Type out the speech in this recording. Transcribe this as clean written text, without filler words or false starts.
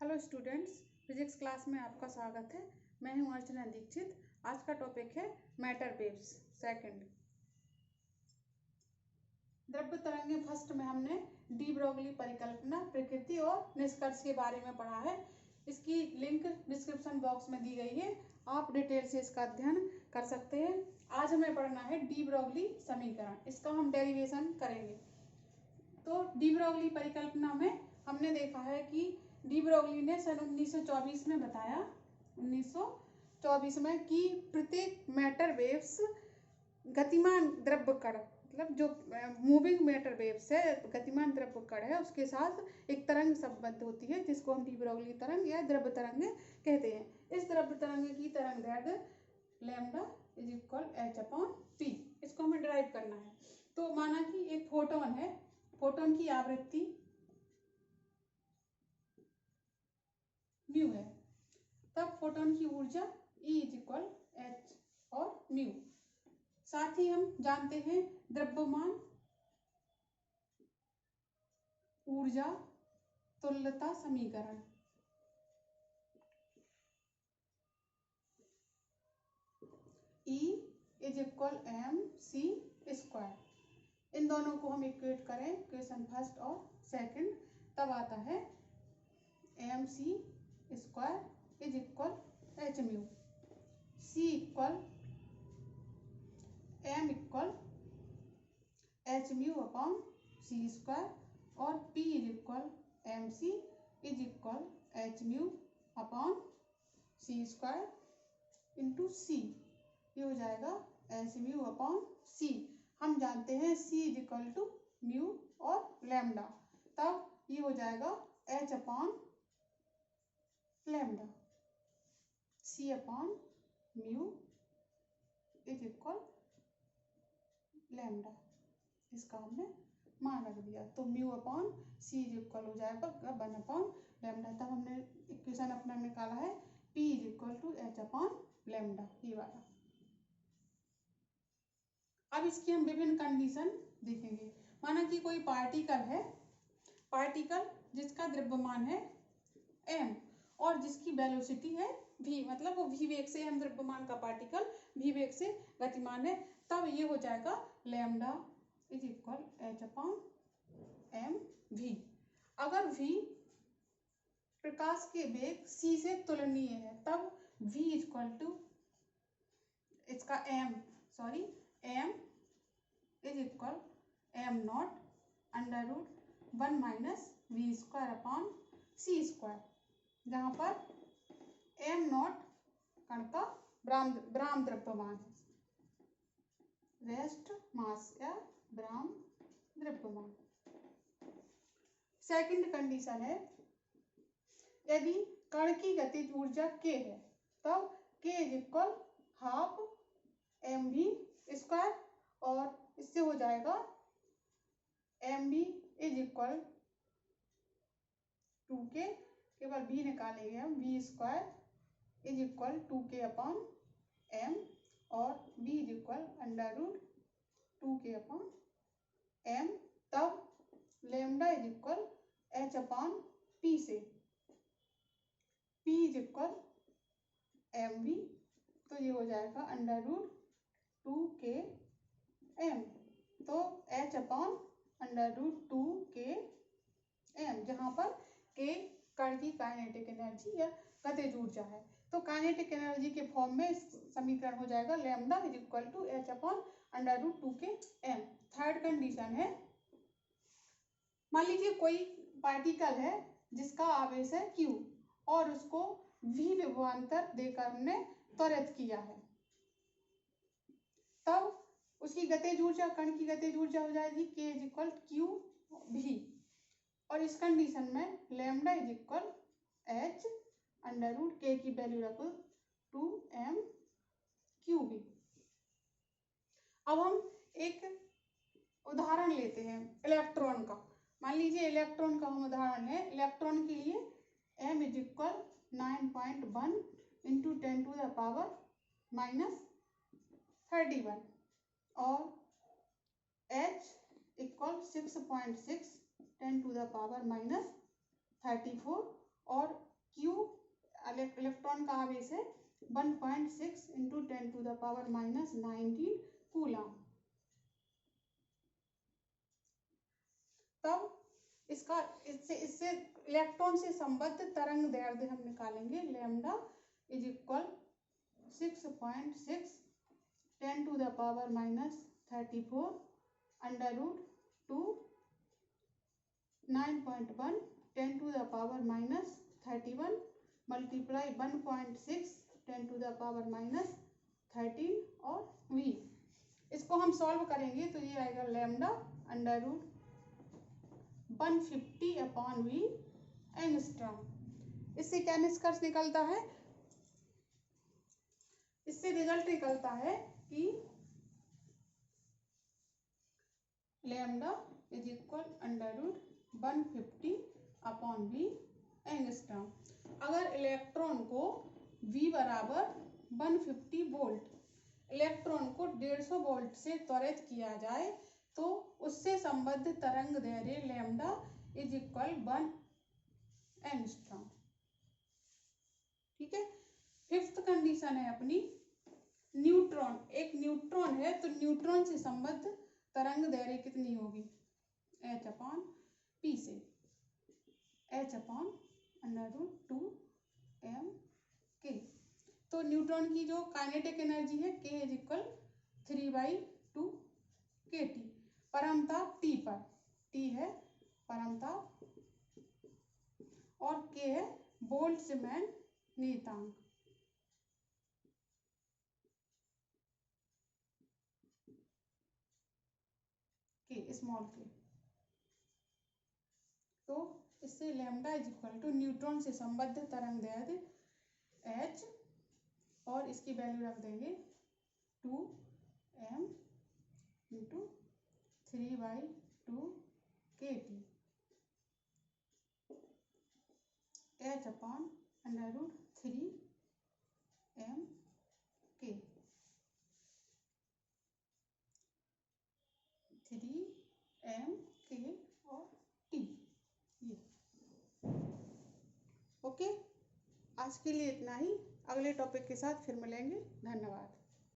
Hello students, physics class में आपका स्वागत है। मैं हूं अर्चना दीक्षित। आज का टॉपिक है मैटर वेव्स सेकंड। द्रव्य तरंगें फर्स्ट में हमने डी ब्रोगली परिकल्पना, प्रकृति और निष्कर्ष के बारे में पढ़ा है। इसकी लिंक डिस्क्रिप्शन बॉक्स में दी गई है, आप डिटेल से इसका अध्ययन कर सकते हैं। आज हमें पढ़ना है डी ब्रोगली समीकरण, इसका हम डेरिवेशन करेंगे। तो डी ब्रोगली परिकल्पना में हमने देखा है कि डी ब्रोगली ने सन 1924 में बताया, 1924 में, कि प्रत्येक मैटर वेव्स गतिमान द्रव्य कण, मतलब जो मूविंग मैटर वेव्स है, गतिमान द्रव्य कण है, उसके साथ एक तरंग संबद्ध होती है जिसको हम डी ब्रोगली तरंग या द्रव्य तरंग कहते हैं। इस द्रव्य तरंग की तरंग दैर्ध्य lambda is equal H upon P, इसको हमें डिराइव करना है। तो माना कि एक फोटोन है, फोटोन की आवृत्ति म्यू है, तब फोटोन की ऊर्जा E इज इक्वल एच और म्यू। साथ ही हम जानते हैं द्रव्यमान ऊर्जा तुल्यता समीकरण, E is equal M C square. इन दोनों को हम इक्वेट करें, इक्वेशन फर्स्ट और सेकंड, तब आता है M C square is equal H mu, C equal M equal H mu upon C square, और P is equal M C is equal H mu upon C square into C. ये हो जाएगा H mu upon सी। हम जानते हैं C is equal to mu और lambda, तब ये हो जाएगा H upon lambda, C upon mu is equal lambda. इसका हमने मान रख दिया, तो mu upon C is equal हो जाएगा 1 अपॉन लैम्डा। तब हमने इक्वेशन अपना निकाला है P is equal to H upon lambda, ये वाला। अब इसकी हम विभिन्न कंडीशन देखेंगे। माना कि कोई पार्टिकल है, पार्टिकल जिसका द्रव्यमान है m और जिसकी वेलोसिटी है v, मतलब वो v वेग से, हम द्रव्यमान का पार्टिकल v वेग से गतिमान है, तब ये हो जाएगा lambda is equal H upon M V. अगर v प्रकाश के वेग c से तुलनीय है, तब v इज इक्वल टू इसका m is equal M not under root 1 minus V square upon C square, जहाँ पर एम नॉट कण का ब्राम द्रव्यमान है, रेस्ट मास या ब्राम द्रव्यमान। सेकंड कंडीशन है, यदि कण की गतिज ऊर्जा k है, तब k is equal half M V square, और इससे हो जाएगा M we is equal 2k, केवल v निकालेंगे हम, V square is equal 2k upon m, और v is equal under root 2k upon m। तब lambda is equal h upon p से p is equal M V, तो ये हो जाएगा अंडर रूट 2k m, तो h upon under root 2k m, जहाँ पर k कण की काइनेटिक एनर्जी या गतिज ऊर्जा है। तो काइनेटिक एनर्जी के फॉर्म में समीकरण हो जाएगा lambda is equal to h upon under root 2k m। Third condition है, मान लीजिए कोई पार्टिकल है जिसका आवेश है q और उसको v विभवांतर देकर हमने त्वरित किया है, तब उसकी गतिज ऊर्जा, कण की गतिज ऊर्जा हो जाएगी k इज इक्वल क्यू भी, और इस कंडीशन में lambda is equal h under root k की वैल्यू रखो 2m क्यू भी। अब हम एक उदाहरण लेते हैं इलेक्ट्रॉन का। मान लीजिए इलेक्ट्रॉन का हम उदाहरण लें। इलेक्ट्रॉन के लिए m is equal 9.1 into 10 to the power minus 31, और h equal 6.6 10 to the power minus 34, और क्यू इलेक्ट्रॉन का आवेश है 1.6 इंटू 10⁻⁻19 कूलम। तब इसका इससे इलेक्ट्रॉन से संबद्ध तरंग दैर्ध्य हम निकालेंगे, लैम्डा इज इक्वल 6.6 10⁻⁻34 √2 9.1 10⁻31 मल्टीप्लाई 1.6 10⁻13 और v। इसको हम सॉल्व करेंगे तो ये आएगा लैम्डा √150/v एंगस्ट्रॉम। इससे क्या निष्कर्ष निकलता है? इससे रिजल्ट निकलता है कि lambda is equal √150/v angstrom. अगर इलेक्ट्रॉन को v बराबर 150 वोल्ट, इलेक्ट्रॉन को 150 वोल्ट से त्वरित किया जाए तो उससे संबद्ध तरंग दैर्ध्य लैम्डा इज इक्वल 1 एंगस्ट्रॉम। ठीक है। फिफ्थ कंडीशन है अपनी न्यूट्रॉन। एक न्यूट्रॉन है तो न्यूट्रॉन से संबद्ध तरंग दैर्ध्य कितनी होगी? h/p से h/√2m/k। तो न्यूट्रॉन की जो काइनेटिक एनर्जी है k is equal 3/2 kT। परमताप T पर, T है परमताप और k है बोल्ट्जमैन नियतांक। के स्मॉल के। तो इससे lambda is equal to neutron से संबद्ध तरंग दैर्ध्य h और इसकी वैल्यू रख देंगे 2m into 3/2 kT h/√3m/k 3m/k और t। ये ओके। आज के लिए इतना ही। अगले टॉपिक के साथ फिर मिलेंगे। धन्यवाद।